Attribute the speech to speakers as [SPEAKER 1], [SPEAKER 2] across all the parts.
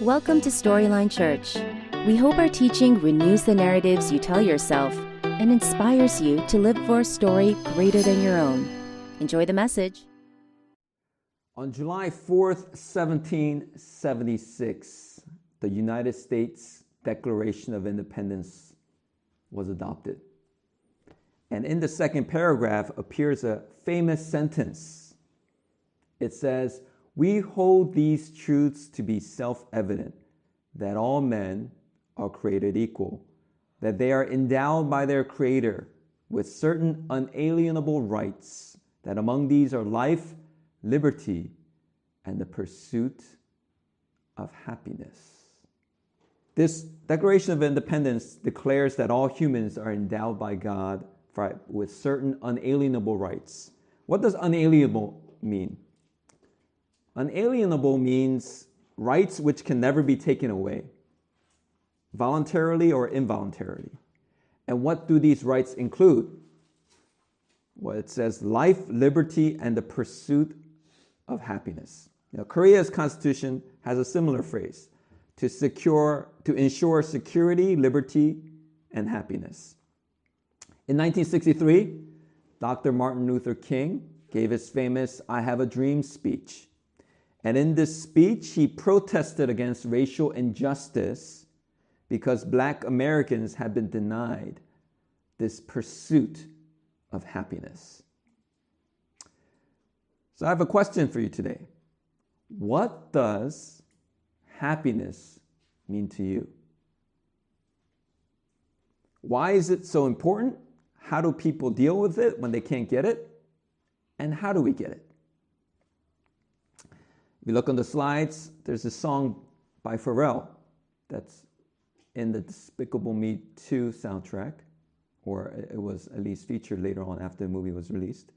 [SPEAKER 1] Welcome to Storyline Church. We hope our teaching renews the narratives you tell yourself and inspires you to live for a story greater than your own. Enjoy the message.
[SPEAKER 2] On July 4th, 1776, the United States Declaration of Independence was adopted. And in the second paragraph appears a famous sentence. It says, "We hold these truths to be self-evident, that all men are created equal, that they are endowed by their Creator with certain unalienable rights, that among these are life, liberty, and the pursuit of happiness." This Declaration of Independence declares that all humans are endowed by God with certain unalienable rights. What does unalienable mean? Unalienable means rights which can never be taken away, voluntarily or involuntarily. And what do these rights include? Well, it says life, liberty, and the pursuit of happiness. Now, Korea's constitution has a similar phrase, to ensure security, liberty, and happiness. In 1963, Dr. Martin Luther King gave his famous "I Have a Dream" speech. And in this speech, he protested against racial injustice because Black Americans had been denied this pursuit of happiness. So I have a question for you today. What does happiness mean to you? Why is it so important? How do people deal with it when they can't get it? And how do we get it? If you look on the slides, there's a song by Pharrell that's in the Despicable Me 2 soundtrack, or it was at least featured later on after the movie was released.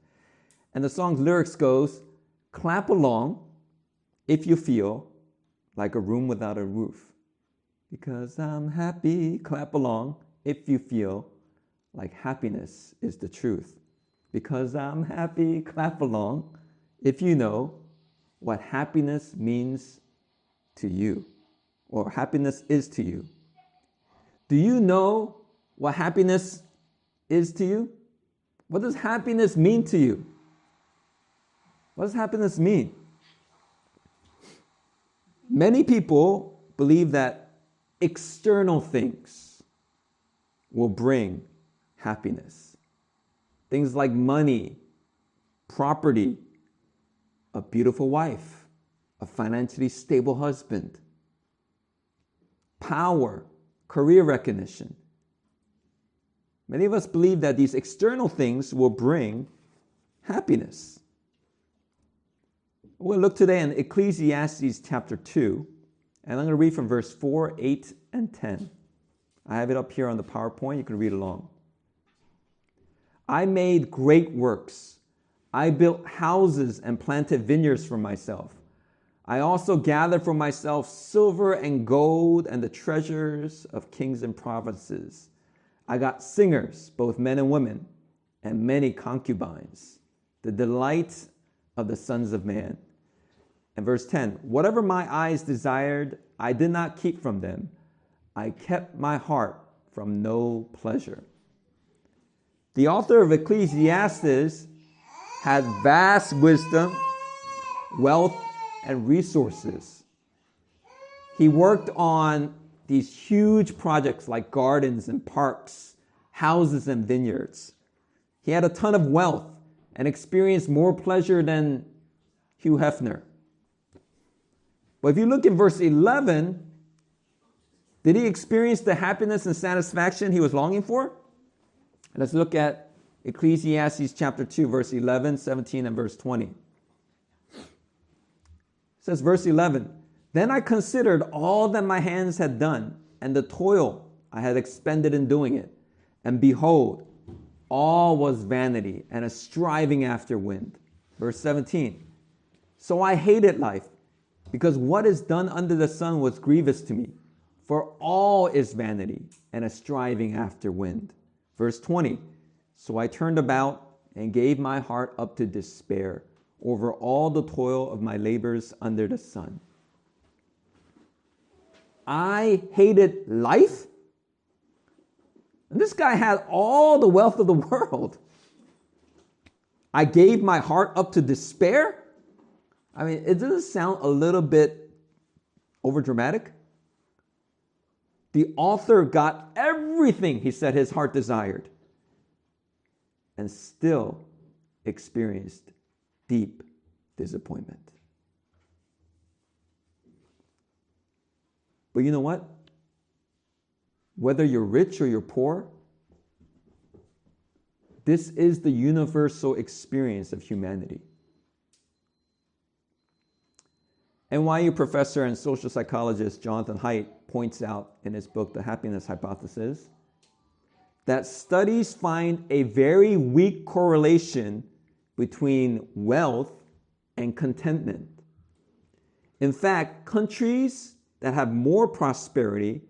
[SPEAKER 2] And the song's lyrics goes, "Clap along if you feel like a room without a roof. Because I'm happy, clap along if you feel like happiness is the truth. Because I'm happy, clap along if you know what happiness means to you, or happiness is to you." Do you know what happiness is to you? What does happiness mean to you? What does happiness mean? Many people believe that external things will bring happiness. Things like money, property, a beautiful wife, a financially stable husband, power, career recognition. Many of us believe that these external things will bring happiness. We'll look today in Ecclesiastes chapter 2, and I'm going to read from verse 4, 8, and 10. I have it up here on the PowerPoint. You can read along. "I made great works. I built houses and planted vineyards for myself. I also gathered for myself silver and gold and the treasures of kings and provinces. I got singers, both men and women, and many concubines, the delight of the sons of man." And verse 10, "Whatever my eyes desired, I did not keep from them. I kept my heart from no pleasure." The author of Ecclesiastes had vast wisdom, wealth, and resources. He worked on these huge projects like gardens and parks, houses and vineyards. He had a ton of wealth and experienced more pleasure than Hugh Hefner. But if you look in verse 11, did he experience the happiness and satisfaction he was longing for? Let's look at Ecclesiastes chapter 2, verse 11, 17, and verse 20. It says, verse 11, "Then I considered all that my hands had done, and the toil I had expended in doing it. And behold, all was vanity and a striving after wind." Verse 17, "So I hated life, because what is done under the sun was grievous to me. For all is vanity and a striving after wind." Verse 20, "So I turned about and gave my heart up to despair over all the toil of my labors under the sun." I hated life? And this guy had all the wealth of the world. I gave my heart up to despair? I mean, it doesn't sound a little bit overdramatic? The author got everything he said his heart desired and still experienced deep disappointment. But you know what? Whether you're rich or you're poor, this is the universal experience of humanity. NYU professor and social psychologist Jonathan Haidt points out in his book, The Happiness Hypothesis, that studies find a very weak correlation between wealth and contentment. In fact, countries that have more prosperity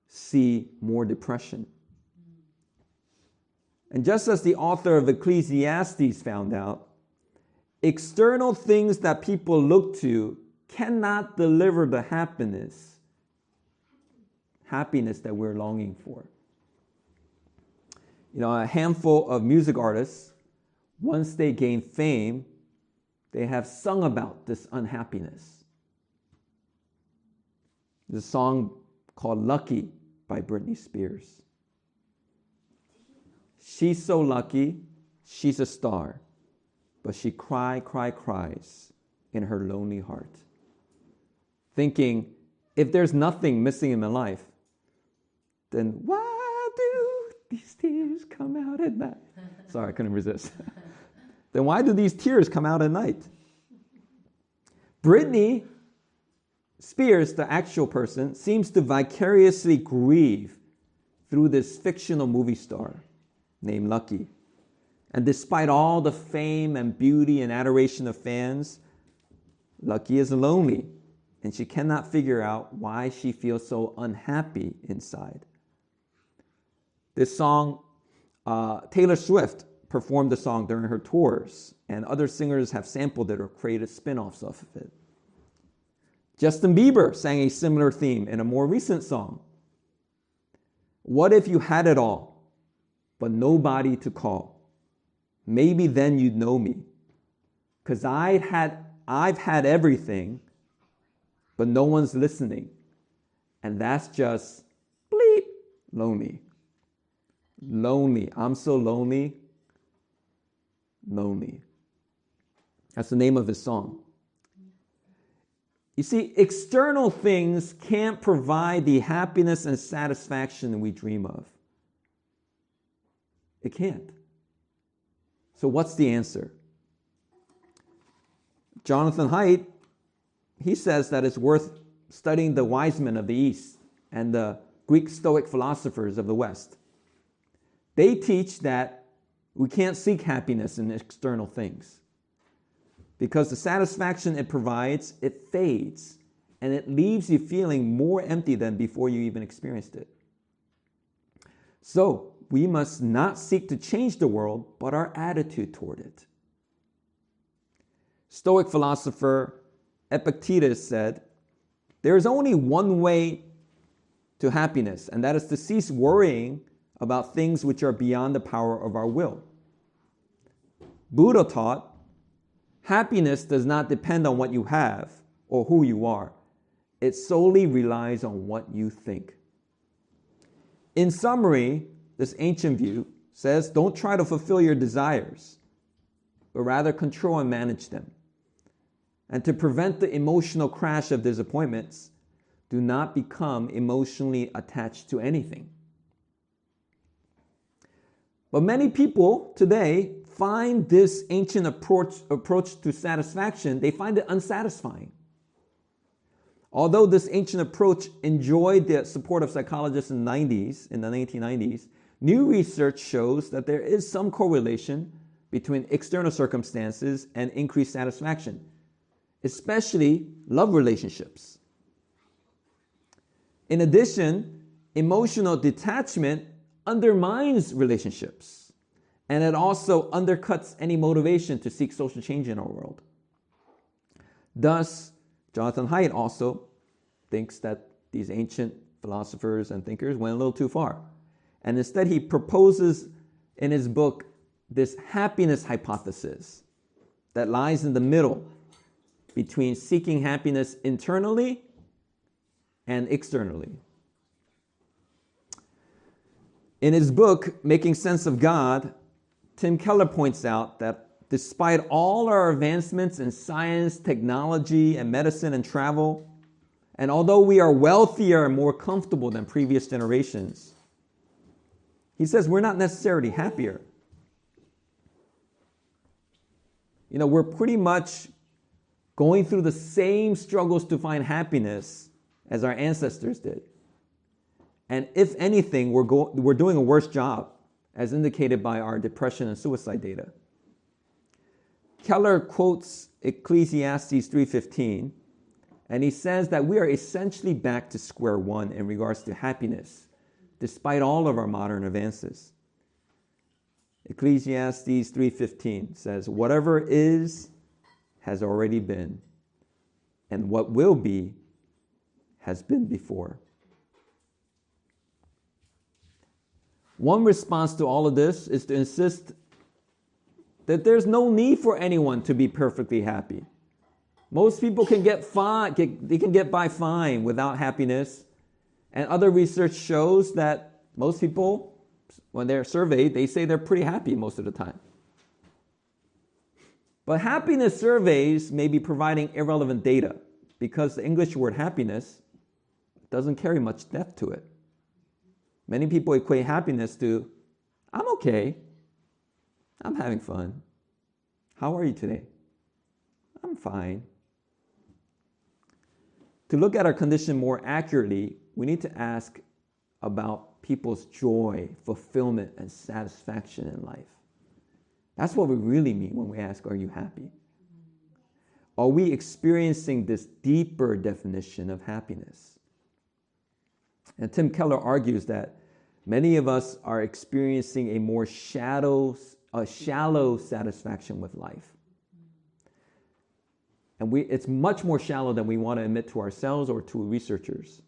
[SPEAKER 2] see more depression. And just as the author of Ecclesiastes found out, external things that people look to cannot deliver the happiness that we're longing for. You know, a handful of music artists, once they gain fame, they have sung about this unhappiness. There's a song called Lucky by Britney Spears. She's so lucky, she's a star, but she cries in her lonely heart, thinking, if there's nothing missing in my life, then why do these tears come out at night? Sorry, I couldn't resist. Then why do these tears come out at night? Britney Spears, the actual person, seems to vicariously grieve through this fictional movie star named Lucky. And despite all the fame and beauty and adoration of fans, Lucky is lonely, and she cannot figure out why she feels so unhappy inside. This song, Taylor Swift performed the song during her tours, and other singers have sampled it or created spin-offs of it. Justin Bieber sang a similar theme in a more recent song. What if you had it all, but nobody to call? Maybe then you'd know me. 'Cause I've had everything, but no one's listening. And that's just bleep, lonely. Lonely. I'm so lonely. Lonely. That's the name of his song. You see, external things can't provide the happiness and satisfaction we dream of. It can't. So what's the answer? Jonathan Haidt, he says that it's worth studying the wise men of the East and the Greek Stoic philosophers of the West. They teach that we can't seek happiness in external things, because the satisfaction it provides, it fades, and it leaves you feeling more empty than before you even experienced it. So, we must not seek to change the world, but our attitude toward it. Stoic philosopher Epictetus said, there is only one way to happiness, and that is to cease worrying about things which are beyond the power of our will. Buddha taught, happiness does not depend on what you have or who you are. It solely relies on what you think. In summary, this ancient view says, don't try to fulfill your desires, but rather control and manage them. And to prevent the emotional crash of disappointments, do not become emotionally attached to anything. But many people today find this ancient approach to satisfaction, they find it unsatisfying. Although this ancient approach enjoyed the support of psychologists in the 1990s, new research shows that there is some correlation between external circumstances and increased satisfaction, especially love relationships. In addition, emotional detachment undermines relationships, and it also undercuts any motivation to seek social change in our world. Thus, Jonathan Haidt also thinks that these ancient philosophers and thinkers went a little too far. And instead he proposes in his book this happiness hypothesis that lies in the middle between seeking happiness internally and externally. In his book, Making Sense of God, Tim Keller points out that despite all our advancements in science, technology, and medicine and travel, and although we are wealthier and more comfortable than previous generations, he says we're not necessarily happier. You know, we're pretty much going through the same struggles to find happiness as our ancestors did. And if anything, we're doing a worse job, as indicated by our depression and suicide data. Keller quotes Ecclesiastes 3:15, and he says that we are essentially back to square one in regards to happiness, despite all of our modern advances. Ecclesiastes 3:15 says, "Whatever is has already been, and what will be has been before." One response to all of this is to insist that there's no need for anyone to be perfectly happy. Most people can get by fine without happiness. And other research shows that most people, when they're surveyed, they say they're pretty happy most of the time. But happiness surveys may be providing irrelevant data because the English word happiness doesn't carry much depth to it. Many people equate happiness to, I'm okay, I'm having fun. How are you today? I'm fine. To look at our condition more accurately, we need to ask about people's joy, fulfillment, and satisfaction in life. That's what we really mean when we ask, are you happy? Are we experiencing this deeper definition of happiness? And Tim Keller argues that many of us are experiencing a more shallow satisfaction with life. And it's much more shallow than we want to admit to ourselves or to researchers.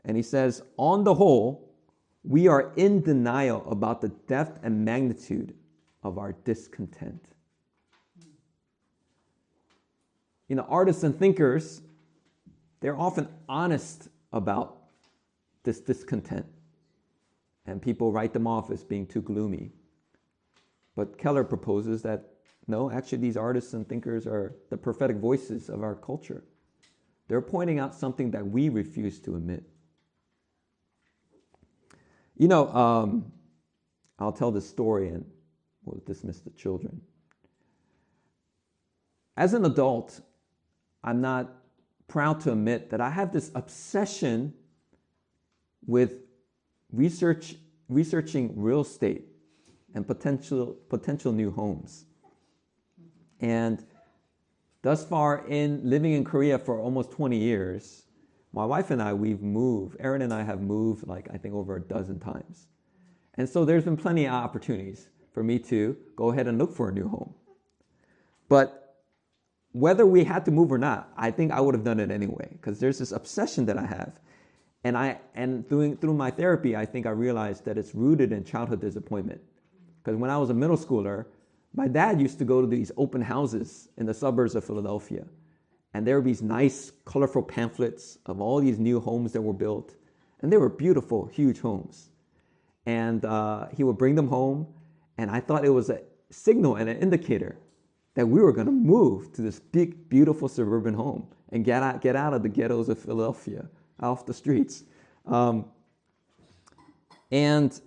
[SPEAKER 2] And he says, on the whole, we are in denial about the depth and magnitude of our discontent. You know, artists and thinkers, they're often honest about this discontent. And people write them off as being too gloomy. But Keller proposes that, no, actually these artists and thinkers are the prophetic voices of our culture. They're pointing out something that we refuse to admit. You know, I'll tell this story and we'll dismiss the children. As an adult, I'm not proud to admit that I have this obsession with researching real estate and potential new homes. And thus far, in living in Korea for almost 20 years, my wife and I, Erin and I have moved I think over a dozen times. And so there's been plenty of opportunities for me to go ahead and look for a new home. But whether we had to move or not, I think I would have done it anyway, because there's this obsession that I have. And through my therapy, I think I realized that it's rooted in childhood disappointment. Because when I was a middle schooler, my dad used to go to these open houses in the suburbs of Philadelphia. And there were these nice, colorful pamphlets of all these new homes that were built. And they were beautiful, huge homes. And he would bring them home. And I thought it was a signal and an indicator that we were going to move to this big, beautiful suburban home and get out of the ghettos of Philadelphia, off the streets. And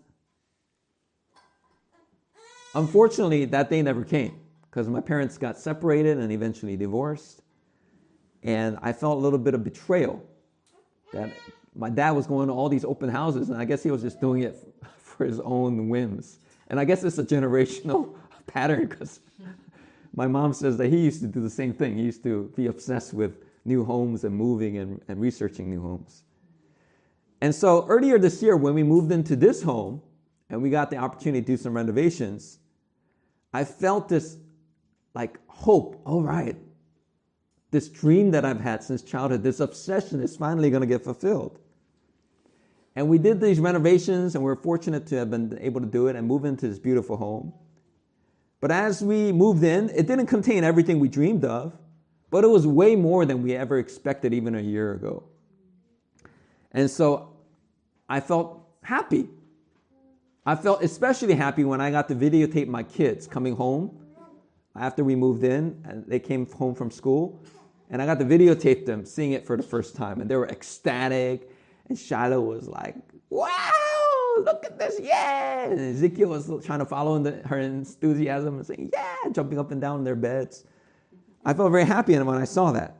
[SPEAKER 2] unfortunately, that day never came because my parents got separated and eventually divorced. And I felt a little bit of betrayal that my dad was going to all these open houses, and I guess he was just doing it for his own whims. And I guess it's a generational pattern because my mom says that he used to do the same thing. He used to be obsessed with new homes and moving and researching new homes. And so earlier this year, when we moved into this home and we got the opportunity to do some renovations, I felt this hope. All right, This dream that I've had since childhood, this obsession is finally going to get fulfilled. And we did these renovations, and we're fortunate to have been able to do it and move into this beautiful home. But as we moved in, it didn't contain everything we dreamed of, but it was way more than we ever expected even a year ago. And so I felt happy. I felt especially happy when I got to videotape my kids coming home after we moved in, and they came home from school, and I got to videotape them seeing it for the first time, and they were ecstatic, and Shiloh was like, wow, look at this, yeah! And Ezekiel was trying to follow her enthusiasm and saying, yeah, jumping up and down in their beds. I felt very happy when I saw that.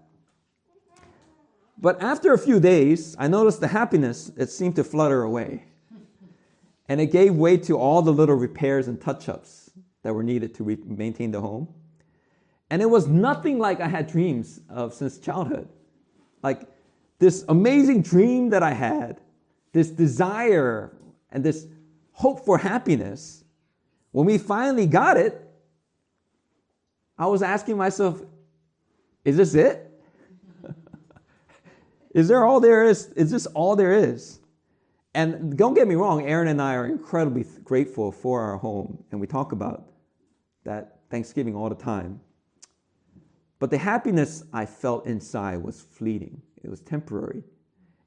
[SPEAKER 2] But after a few days, I noticed the happiness, it seemed to flutter away. And it gave way to all the little repairs and touch-ups that were needed to maintain the home. And it was nothing like I had dreams of since childhood. Like this amazing dream that I had, this desire and this hope for happiness, when we finally got it, I was asking myself, is this it? Is this all there is? And don't get me wrong, Aaron and I are incredibly grateful for our home, and we talk about that Thanksgiving all the time. But the happiness I felt inside was fleeting. It was temporary.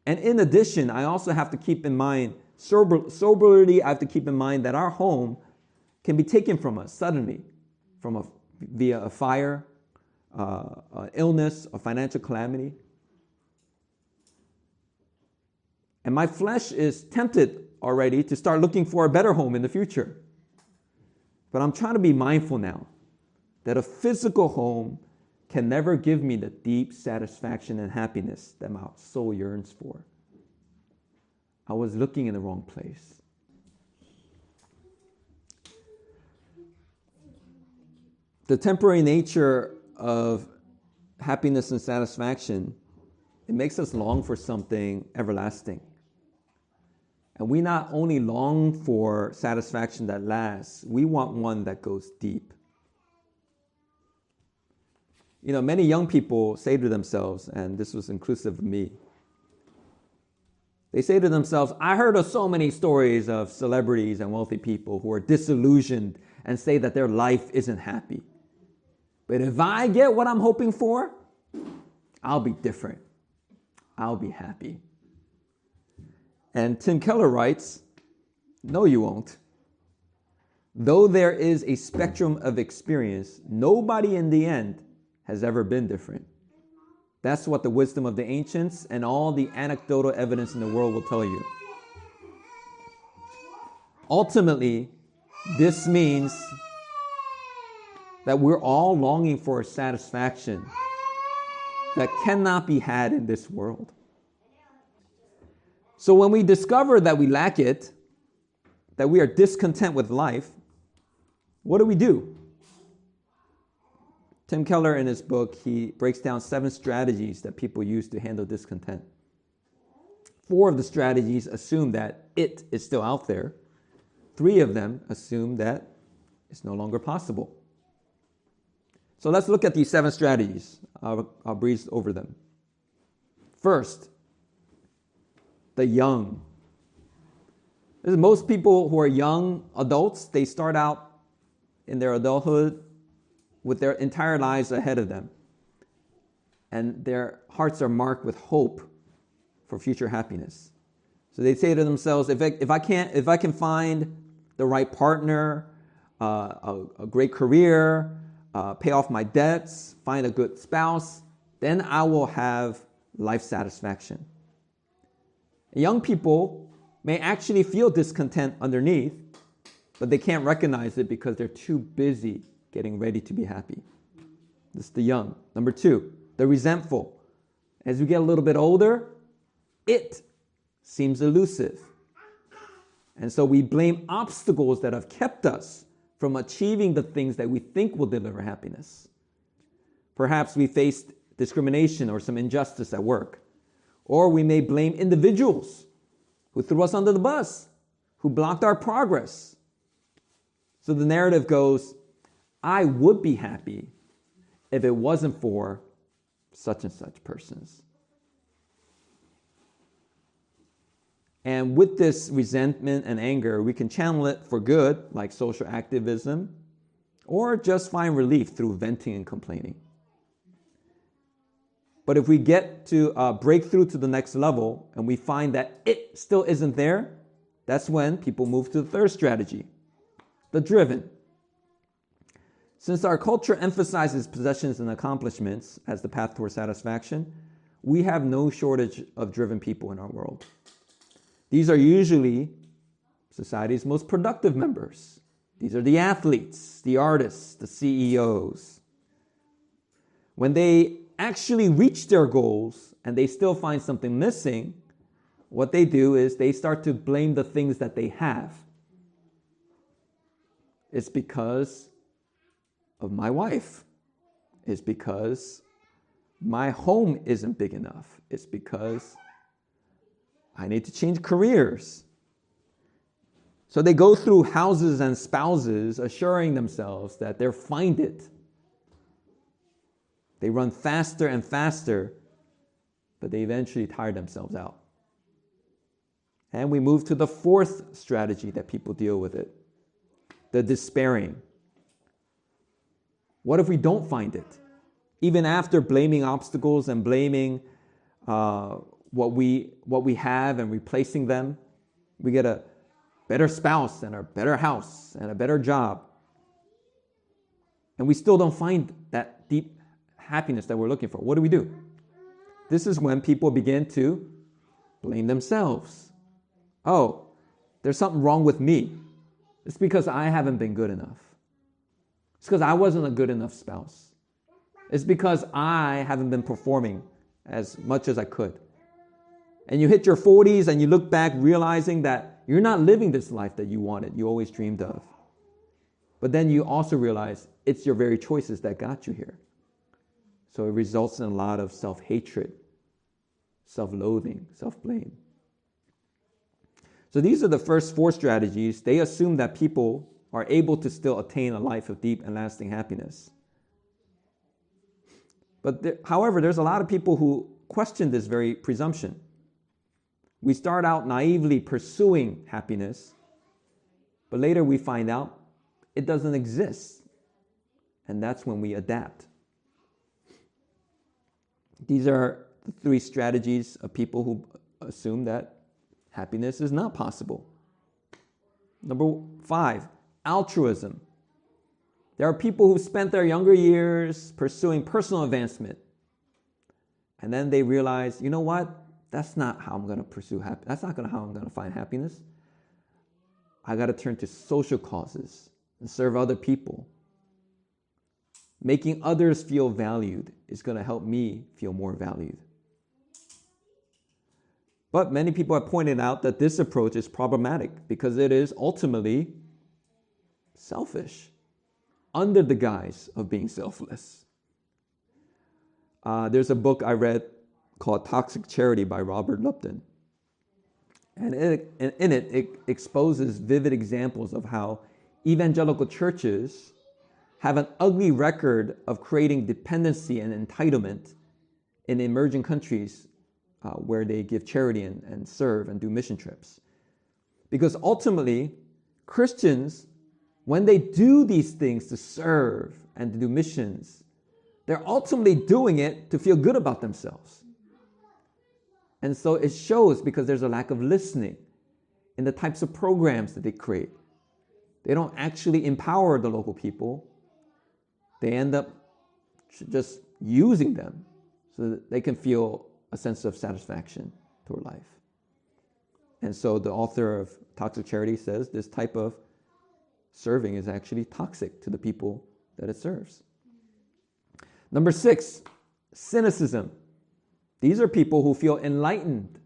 [SPEAKER 2] And in addition, I also have to keep in mind, soberly, I have to keep in mind that our home can be taken from us suddenly, via a fire, illness, a financial calamity. And my flesh is tempted already to start looking for a better home in the future. But I'm trying to be mindful now that a physical home can never give me the deep satisfaction and happiness that my soul yearns for. I was looking in the wrong place. The temporary nature of happiness and satisfaction, it makes us long for something everlasting. And we not only long for satisfaction that lasts, we want one that goes deep. You know, many young people say to themselves, and this was inclusive of me, they say to themselves, I heard of so many stories of celebrities and wealthy people who are disillusioned and say that their life isn't happy. But if I get what I'm hoping for, I'll be different. I'll be happy. And Tim Keller writes, no, you won't. Though there is a spectrum of experience, nobody in the end has ever been different. That's what the wisdom of the ancients and all the anecdotal evidence in the world will tell you. Ultimately, this means that we're all longing for a satisfaction that cannot be had in this world. So when we discover that we lack it, that we are discontent with life, what do? Tim Keller, in his book, he breaks down 7 strategies that people use to handle discontent. 4 of the strategies assume that it is still out there. 3 of them assume that it's no longer possible. So let's look at these 7 strategies. I'll breeze over them. First, the young. Most people who are young adults, they start out in their adulthood with their entire lives ahead of them. And their hearts are marked with hope for future happiness. So they say to themselves, if I can find the right partner, a great career, pay off my debts, find a good spouse, then I will have life satisfaction. Young people may actually feel discontent underneath, but they can't recognize it because they're too busy getting ready to be happy. This is the young. Number 2, the resentful. As we get a little bit older, it seems elusive. And so we blame obstacles that have kept us from achieving the things that we think will deliver happiness. Perhaps we faced discrimination or some injustice at work. Or we may blame individuals who threw us under the bus, who blocked our progress. So the narrative goes, I would be happy if it wasn't for such and such persons. And with this resentment and anger, we can channel it for good, like social activism, or just find relief through venting and complaining. But if we get to break through to the next level and we find that it still isn't there, that's when people move to the third strategy, the driven. Since our culture emphasizes possessions and accomplishments as the path toward satisfaction, we have no shortage of driven people in our world. These are usually society's most productive members. These are the athletes, the artists, the CEOs. When they actually reach their goals and they still find something missing, what they do is they start to blame the things that they have. It's because of my wife. It's because my home isn't big enough. It's because I need to change careers. So they go through houses and spouses assuring themselves that they'll find it. They run faster and faster, but they eventually tire themselves out. And we move to the fourth strategy that people deal with it, the despairing. What if we don't find it? Even after blaming obstacles and blaming what we have and replacing them, we get a better spouse and a better house and a better job. And we still don't find that deep happiness that we're looking for. What do? This is when people begin to blame themselves. Oh, there's something wrong with me. It's because I haven't been good enough. It's because I wasn't a good enough spouse. It's because I haven't been performing as much as I could. And you hit your 40s and you look back realizing that you're not living this life that you wanted, you always dreamed of. But then you also realize it's your very choices that got you here. So it results in a lot of self-hatred, self-loathing, self-blame. So these are the first four strategies. They assume that people are able to still attain a life of deep and lasting happiness. But however, there's a lot of people who question this very presumption. We start out naively pursuing happiness, but later we find out it doesn't exist. And that's when we adapt. These are the three strategies of people who assume that happiness is not possible. Number 5, altruism. There are people who spent their younger years pursuing personal advancement. And then they realize, you know what? That's not how I'm going to pursue happiness. That's not how I'm going to find happiness. I got to turn to social causes and serve other people. Making others feel valued is going to help me feel more valued. But many people have pointed out that this approach is problematic because it is ultimately selfish under the guise of being selfless. There's a book I read called Toxic Charity by Robert Lupton. And in it exposes vivid examples of how evangelical churches have an ugly record of creating dependency and entitlement in emerging countries where they give charity and serve and do mission trips. Because ultimately, Christians, when they do these things to serve and to do missions, they're ultimately doing it to feel good about themselves. And so it shows because there's a lack of listening in the types of programs that they create. They don't actually empower the local people. They end up just using them so that they can feel a sense of satisfaction toward life. And so the author of Toxic Charity says this type of serving is actually toxic to the people that it serves. Number 6, cynicism. These are people who feel enlightened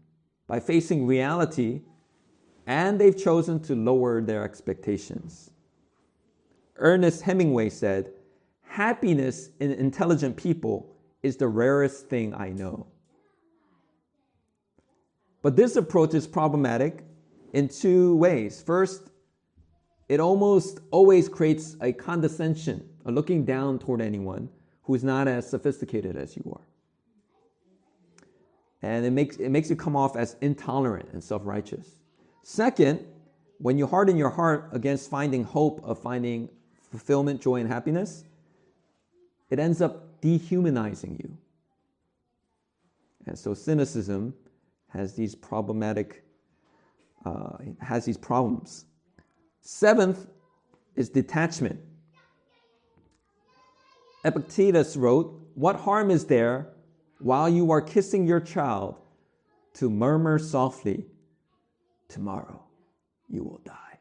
[SPEAKER 2] by facing reality, and they've chosen to lower their expectations. Ernest Hemingway said, "Happiness in intelligent people is the rarest thing I know." But this approach is problematic in two ways. First, it almost always creates a condescension, a looking down toward anyone who is not as sophisticated as you are. And it makes you come off as intolerant and self-righteous. Second, when you harden your heart against finding hope of finding fulfillment, joy, and happiness, it ends up dehumanizing you. And so cynicism has these problems. Seventh is detachment. Epictetus wrote, "What harm is there while you are kissing your child to murmur softly, 'Tomorrow you will die'?"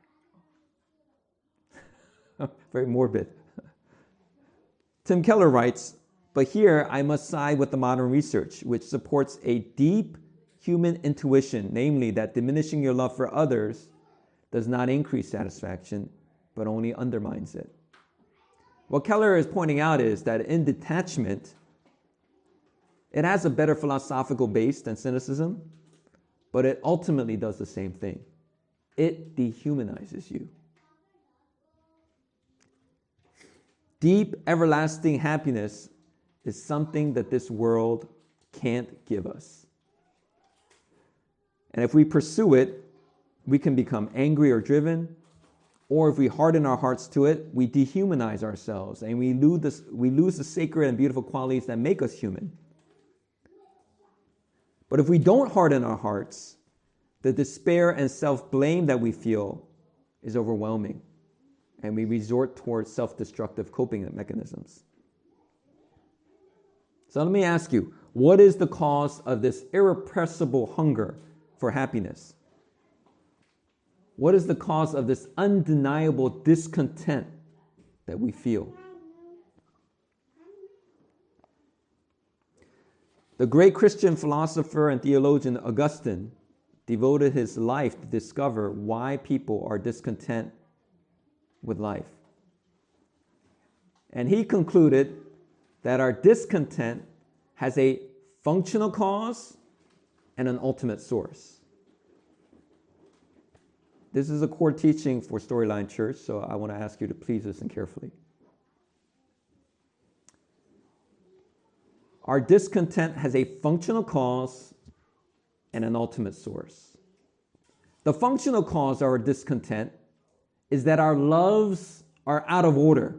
[SPEAKER 2] Very morbid. Tim Keller writes, "But here I must side with the modern research, which supports a deep human intuition, namely that diminishing your love for others does not increase satisfaction, but only undermines it." What Keller is pointing out is that in detachment, it has a better philosophical base than cynicism, but it ultimately does the same thing. It dehumanizes you. Deep, everlasting happiness is something that this world can't give us. And if we pursue it, we can become angry or driven, or if we harden our hearts to it, we dehumanize ourselves and we lose the sacred and beautiful qualities that make us human. But if we don't harden our hearts, the despair and self-blame that we feel is overwhelming, and we resort towards self-destructive coping mechanisms. So let me ask you, what is the cause of this irrepressible hunger for happiness? What is the cause of this undeniable discontent that we feel? The great Christian philosopher and theologian Augustine devoted his life to discover why people are discontent with life. And he concluded that our discontent has a functional cause and an ultimate source. This is a core teaching for Storyline Church, so I want to ask you to please listen carefully. Our discontent has a functional cause and an ultimate source. The functional cause of our discontent is that our loves are out of order.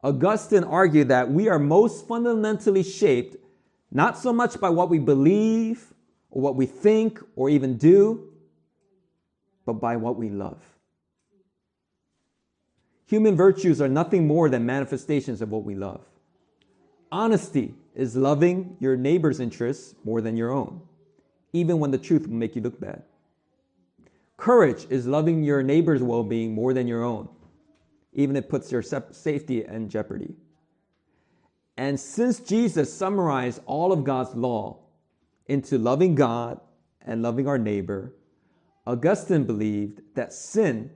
[SPEAKER 2] Augustine argued that we are most fundamentally shaped not so much by what we believe or what we think or even do, but by what we love. Human virtues are nothing more than manifestations of what we love. Honesty is loving your neighbor's interests more than your own, even when the truth will make you look bad. Courage is loving your neighbor's well-being more than your own, even if it puts your safety in jeopardy. And since Jesus summarized all of God's law into loving God and loving our neighbor, Augustine believed that sin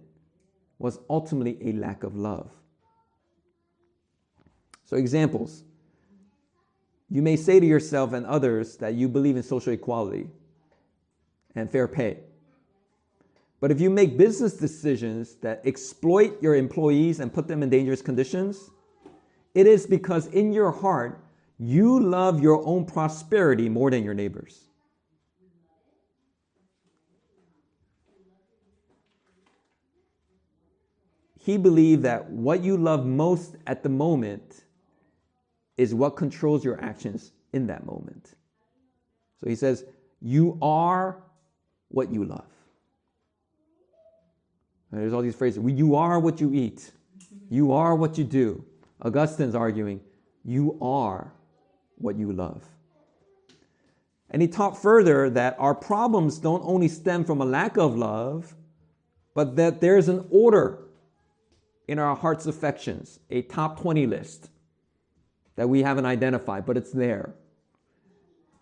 [SPEAKER 2] was ultimately a lack of love. So examples. You may say to yourself and others that you believe in social equality and fair pay. But if you make business decisions that exploit your employees and put them in dangerous conditions, it is because in your heart, you love your own prosperity more than your neighbor's. He believed that what you love most at the moment is what controls your actions in that moment. So he says, you are what you love. And there's all these phrases. You are what you eat. You are what you do. Augustine's arguing, you are what you love. And he taught further that our problems don't only stem from a lack of love, but that there's an order in our heart's affections, a top 20 list that we haven't identified, but it's there.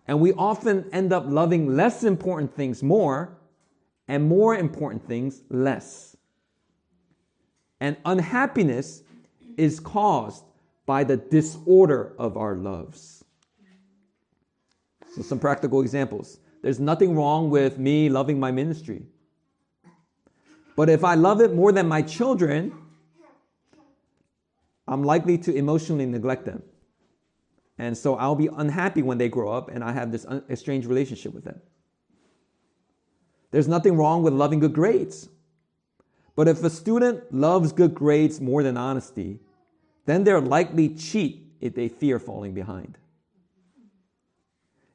[SPEAKER 2] And we often end up loving less important things more and more important things less. And unhappiness is caused by the disorder of our loves. So some practical examples. There's nothing wrong with me loving my ministry. But if I love it more than my children, I'm likely to emotionally neglect them And so I'll be unhappy when they grow up and I have this estranged relationship with them. There's nothing wrong with loving good grades. But if a student loves good grades more than honesty, then they're likely cheat if they fear falling behind.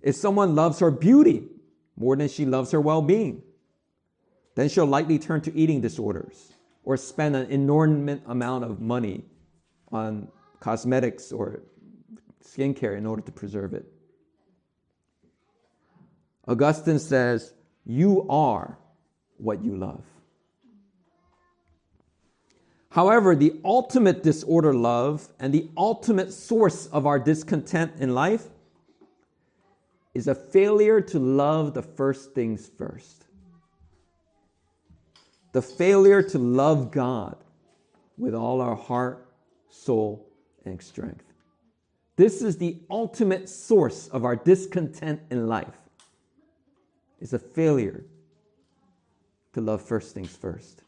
[SPEAKER 2] If someone loves her beauty more than she loves her well-being, then she'll likely turn to eating disorders or spend an inordinate amount of money on cosmetics or skincare in order to preserve it. Augustine says, you are what you love. However, the ultimate disorder love and the ultimate source of our discontent in life is a failure to love the first things first. The failure to love God with all our heart, soul, and strength. This is the ultimate source of our discontent in life. It's a failure to love first things first.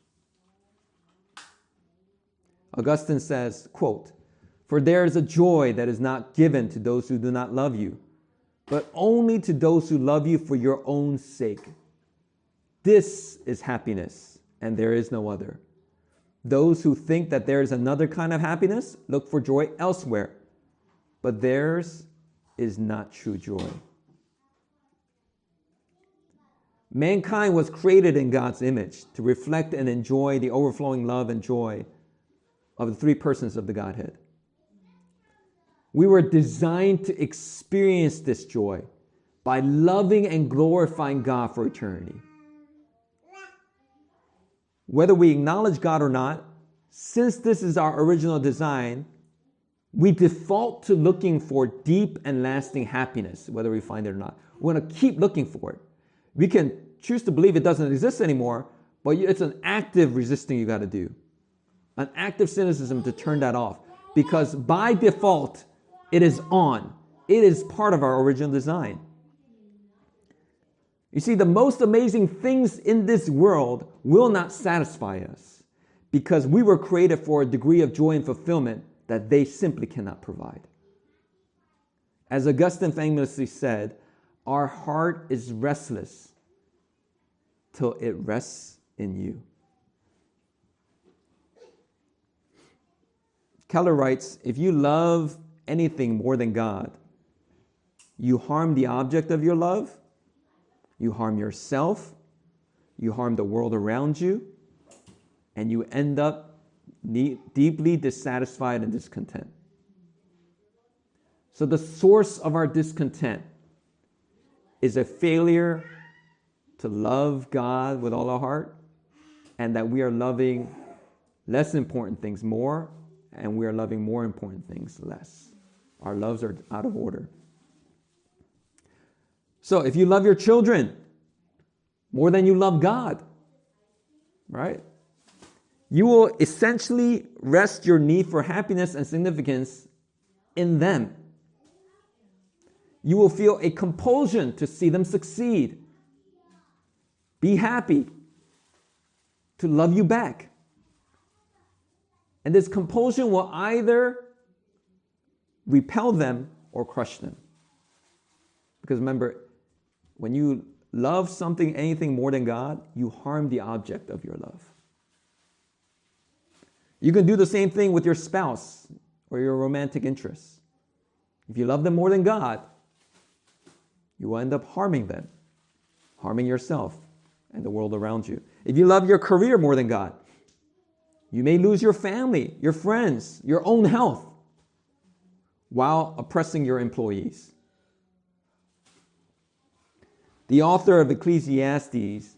[SPEAKER 2] Augustine says, quote, "For there is a joy that is not given to those who do not love you, but only to those who love you for your own sake. This is happiness, and there is no other. Those who think that there is another kind of happiness look for joy elsewhere, but theirs is not true joy." Mankind was created in God's image to reflect and enjoy the overflowing love and joy of the three persons of the Godhead. We were designed to experience this joy by loving and glorifying God for eternity. Whether we acknowledge God or not, since this is our original design, we default to looking for deep and lasting happiness, whether we find it or not. We want to keep looking for it. We can choose to believe it doesn't exist anymore, but it's an active resisting you got to do. An active cynicism to turn that off. Because by default, it is on. It is part of our original design. You see, the most amazing things in this world will not satisfy us because we were created for a degree of joy and fulfillment that they simply cannot provide. As Augustine famously said, our heart is restless till it rests in you. Keller writes, if you love anything more than God, you harm the object of your love, you harm yourself, you harm the world around you, and you end up deeply dissatisfied and discontent. So the source of our discontent is a failure to love God with all our heart, and that we are loving less important things more, and we are loving more important things less. Our loves are out of order. So if you love your children more than you love God, right? You will essentially rest your need for happiness and significance in them. You will feel a compulsion to see them succeed, be happy, to love you back. And this compulsion will either repel them or crush them. Because remember, when you love something, anything more than God, you harm the object of your love. You can do the same thing with your spouse or your romantic interests. If you love them more than God, you will end up harming them, harming yourself and the world around you. If you love your career more than God, you may lose your family, your friends, your own health, while oppressing your employees. The author of Ecclesiastes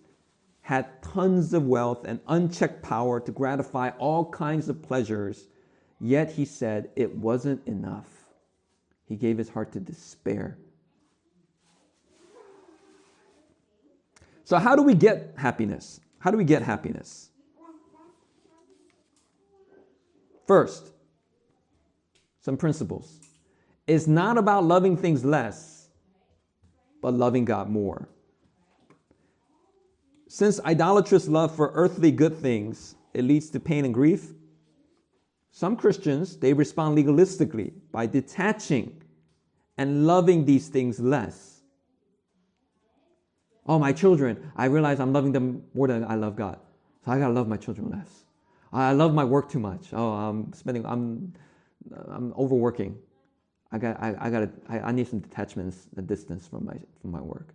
[SPEAKER 2] had tons of wealth and unchecked power to gratify all kinds of pleasures, yet he said it wasn't enough. He gave his heart to despair. So how do we get happiness? How do we get happiness? First, some principles. It's not about loving things less, but loving God more. Since idolatrous love for earthly good things, it leads to pain and grief, some Christians, they respond legalistically by detaching and loving these things less. Oh, my children, I realize I'm loving them more than I love God. So I gotta love my children less. I love my work too much. Oh, I'm overworking. I need some detachment and distance from my work.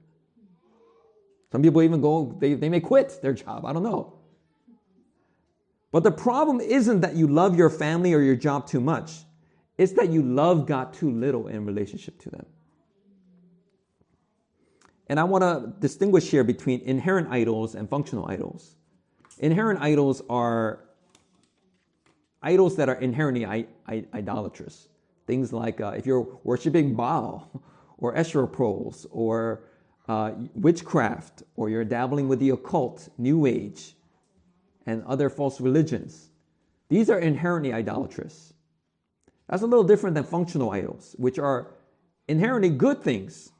[SPEAKER 2] Some people even they may quit their job. I don't know. But the problem isn't that you love your family or your job too much. It's that you love God too little in relationship to them. And I want to distinguish here between inherent idols and functional idols. Inherent idols are idols that are inherently idolatrous. Things like if you're worshiping Baal or Esher poles or witchcraft, or you're dabbling with the occult, New Age, and other false religions. These are inherently idolatrous. That's a little different than functional idols, which are inherently good things,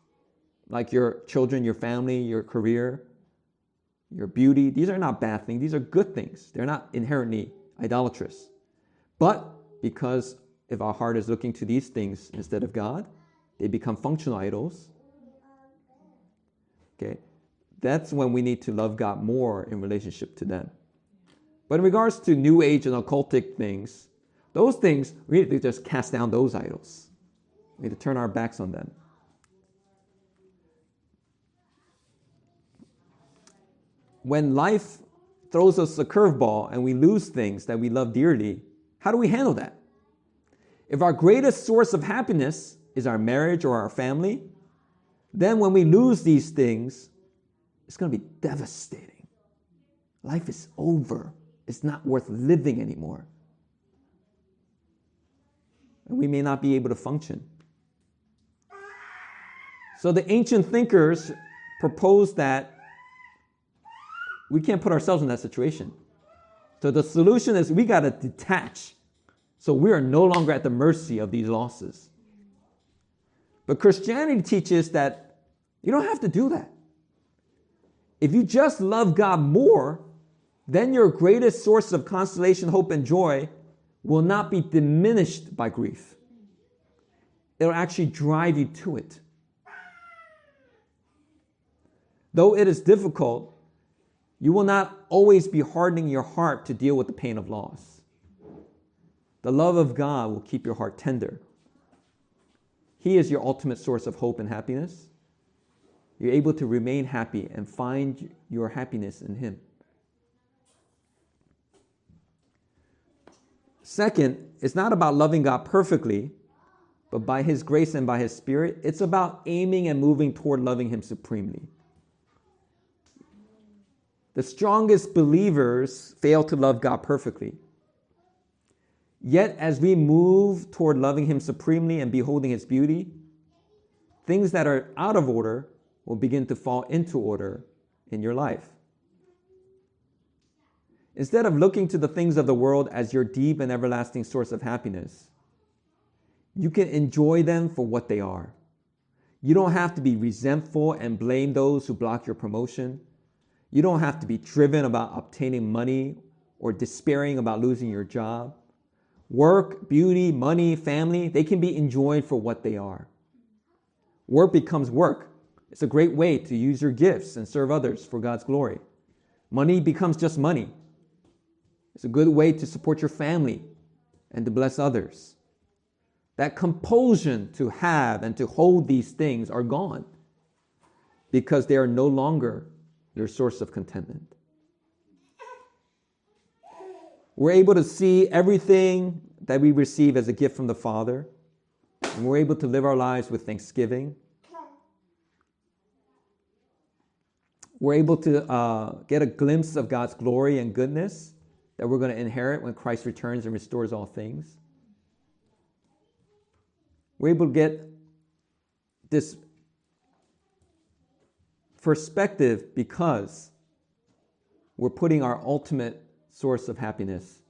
[SPEAKER 2] like your children, your family, your career, your beauty. These are not bad things. These are good things. They're not inherently idolatrous. But because if our heart is looking to these things instead of God, they become functional idols. Okay, that's when we need to love God more in relationship to them. But in regards to New Age and occultic things, those things, we need to just cast down those idols. We need to turn our backs on them. When life throws us a curveball and we lose things that we love dearly, how do we handle that? If our greatest source of happiness is our marriage or our family, then when we lose these things, it's going to be devastating. Life is over. It's not worth living anymore. And we may not be able to function. So the ancient thinkers proposed that we can't put ourselves in that situation. So the solution is we got to detach. So we are no longer at the mercy of these losses. But Christianity teaches that you don't have to do that. If you just love God more, then your greatest source of consolation, hope, and joy will not be diminished by grief. It'll actually drive you to it. Though it is difficult, you will not always be hardening your heart to deal with the pain of loss. The love of God will keep your heart tender. He is your ultimate source of hope and happiness. You're able to remain happy and find your happiness in Him. Second, it's not about loving God perfectly, but by His grace and by His Spirit, it's about aiming and moving toward loving Him supremely. The strongest believers fail to love God perfectly. Yet, as we move toward loving Him supremely and beholding His beauty, things that are out of order will begin to fall into order in your life. Instead of looking to the things of the world as your deep and everlasting source of happiness, you can enjoy them for what they are. You don't have to be resentful and blame those who block your promotion. You don't have to be driven about obtaining money or despairing about losing your job. Work, beauty, money, family, they can be enjoyed for what they are. Work becomes work. It's a great way to use your gifts and serve others for God's glory. Money becomes just money. It's a good way to support your family and to bless others. That compulsion to have and to hold these things are gone because they are no longer your source of contentment. We're able to see everything that we receive as a gift from the Father, and we're able to live our lives with thanksgiving. We're able to get a glimpse of God's glory and goodness that we're going to inherit when Christ returns and restores all things. We're able to get this perspective because we're putting our ultimate source of happiness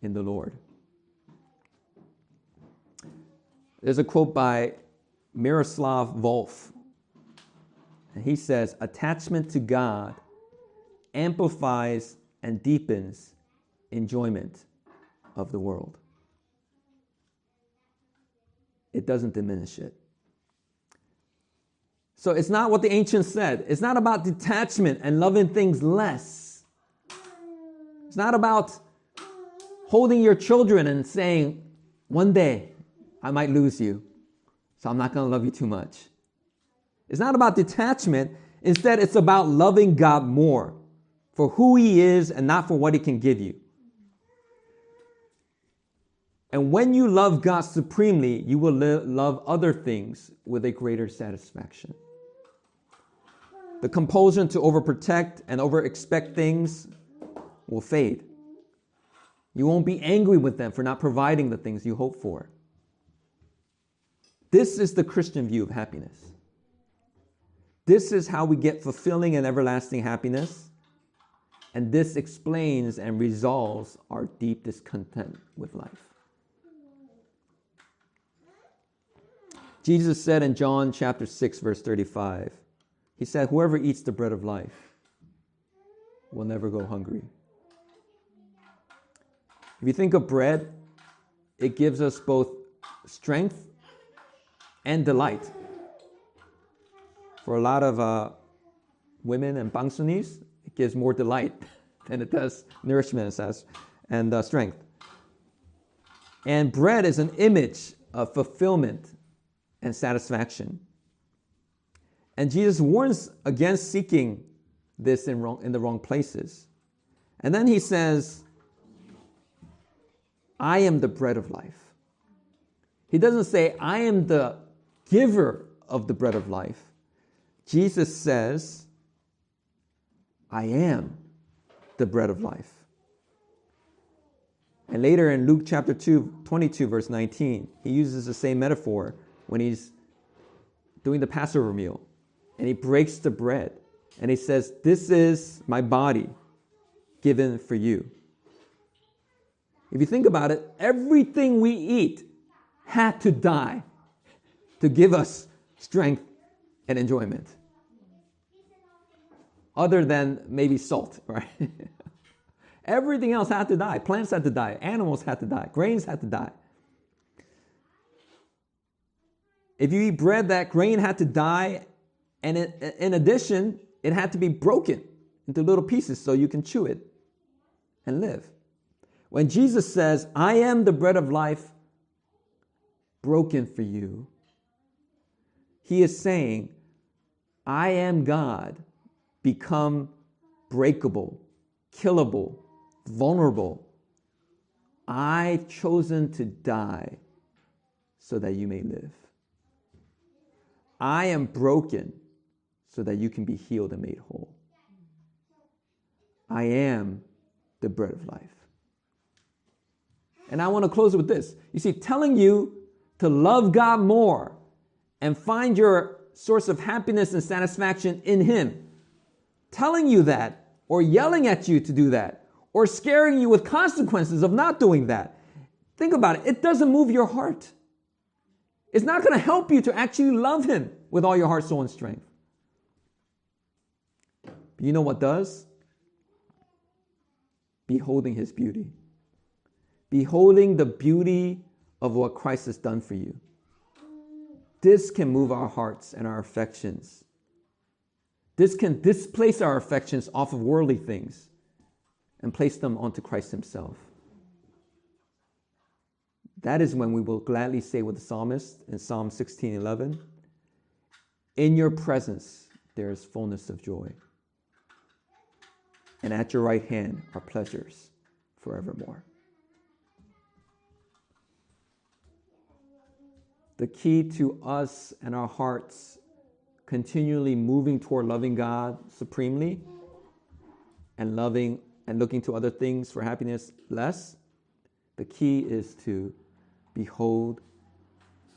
[SPEAKER 2] in the Lord. There's a quote by Miroslav Volf. And he says, attachment to God amplifies and deepens enjoyment of the world. It doesn't diminish it. So it's not what the ancients said. It's not about detachment and loving things less. It's not about holding your children and saying, one day I might lose you, so I'm not going to love you too much. It's not about detachment. Instead, it's about loving God more for who He is and not for what He can give you. And when you love God supremely, you will love other things with a greater satisfaction. The compulsion to overprotect and overexpect things will fade. You won't be angry with them for not providing the things you hope for. This is the Christian view of happiness. This is how we get fulfilling and everlasting happiness. And this explains and resolves our deep discontent with life. Jesus said in John chapter 6, verse 35, He said, whoever eats the bread of life will never go hungry. If you think of bread, it gives us both strength and delight. For a lot of women and bangsunis, it gives more delight than it does nourishment and strength. And bread is an image of fulfillment and satisfaction. And Jesus warns against seeking this in the wrong places. And then He says, I am the bread of life. He doesn't say, I am the giver of the bread of life. Jesus says, I am the bread of life. And later in Luke chapter 22, verse 19, He uses the same metaphor when He's doing the Passover meal. And He breaks the bread. And He says, this is my body given for you. If you think about it, everything we eat had to die to give us strength and enjoyment. Other than maybe salt, right? Everything else had to die. Plants had to die. Animals had to die. Grains had to die. If you eat bread, that grain had to die. And in addition, it had to be broken into little pieces so you can chew it and live. When Jesus says, I am the bread of life broken for you, He is saying, I am God become breakable, killable, vulnerable. I've chosen to die so that you may live. I am broken so that you can be healed and made whole. I am the bread of life. And I want to close with this. You see, telling you to love God more and find your source of happiness and satisfaction in Him, telling you that, or yelling at you to do that, or scaring you with consequences of not doing that, think about it. It doesn't move your heart. It's not going to help you to actually love Him with all your heart, soul, and strength. But you know what does? Beholding His beauty. Beholding the beauty of what Christ has done for you. This can move our hearts and our affections. This can displace our affections off of worldly things and place them onto Christ Himself. That is when we will gladly say with the psalmist in Psalm 16:11, in your presence there is fullness of joy, and at your right hand are pleasures forevermore. The key to us and our hearts continually moving toward loving God supremely and loving and looking to other things for happiness less, the key is to behold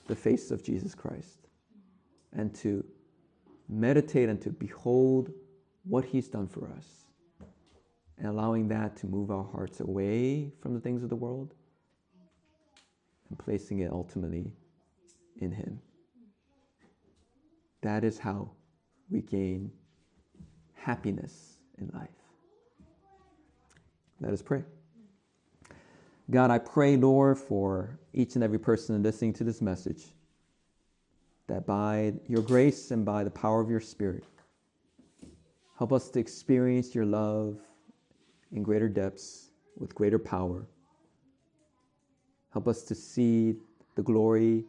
[SPEAKER 2] the face of Jesus Christ and to meditate and to behold what He's done for us and allowing that to move our hearts away from the things of the world and placing it ultimately in Him. That is how we gain happiness in life. Let us pray. God, I pray, Lord, for each and every person listening to this message, that by your grace and by the power of your Spirit, help us to experience your love in greater depths, with greater power. Help us to see the glory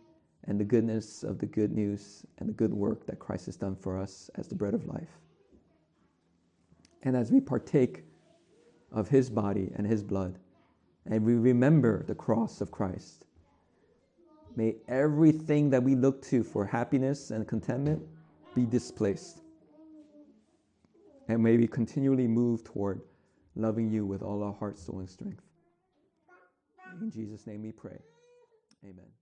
[SPEAKER 2] and the goodness of the good news and the good work that Christ has done for us as the bread of life. And as we partake of his body and his blood, and we remember the cross of Christ, may everything that we look to for happiness and contentment be displaced. And may we continually move toward loving you with all our heart, soul, and strength. In Jesus' name we pray. Amen.